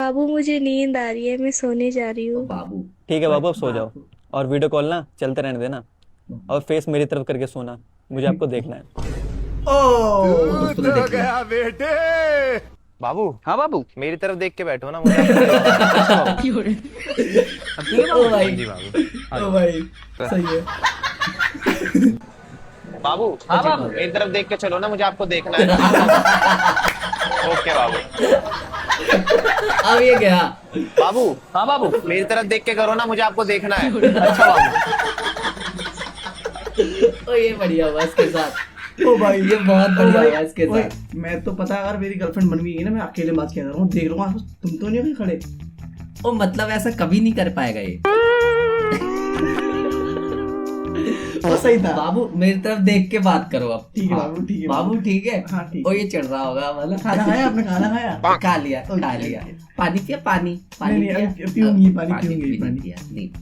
बाबू मुझे नींद आ रही है, मैं सोने जा रही ओ हूँ। बाबू। ठीक है बाबू, अब सो जाओ। बाबू। और वीडियो कॉल ना चलते रहने देना। और फेस मेरी तरफ करके सोना, मुझे आपको देखना है। ओ दोस्तों ने देख लिया। बाबू, हाँ बाबू। मेरी तरफ देख के बैठो ना, मुझे आपको देखना है। अच्छा बाबू। अब ठीक है ओ बाबू। भाई। हाँ जी बाबू। ओ भाई सही है। बाबू, हाँ बाबू। मेरी तरफ देख के चलो ना, मुझे आपको देखना है। ओके बाबू। अब ये गया। बाबू, हाँ बाबू। मेरी तरफ देख के करो ना, मुझे आपको देखना है। अच्छा बाबू। ओ ये बढ़िया हुआ इसके साथ। ओ भाई ये बहुत बढ़िया हुआ इसके ओए, साथ। मैं तो पता है अगर मेरी गर्लफ्रेंड बन गई है ना, मैं अकेले बात किया कर रहा हूँ, देख रहा हूँ तुम तो नहीं हो खड़े। ओ मतलब ऐसा कभी नहीं कर पाएगा ये। वो सही था। बाबू मेरी तरफ देख के बात करो अब। ठीक है हाँ। बाबू, ठीक है बाबू ठीक है। हाँ ठीक ओ है। ये चढ़ रहा होगा मतलब खाना खाया आपने, खाना खाया? खा लिया खा लिया। पानी पिया पानी नहीं, पिया? अभी पीऊंगी, पानी पीऊंगी, भी नहीं पानी। पिया, नहीं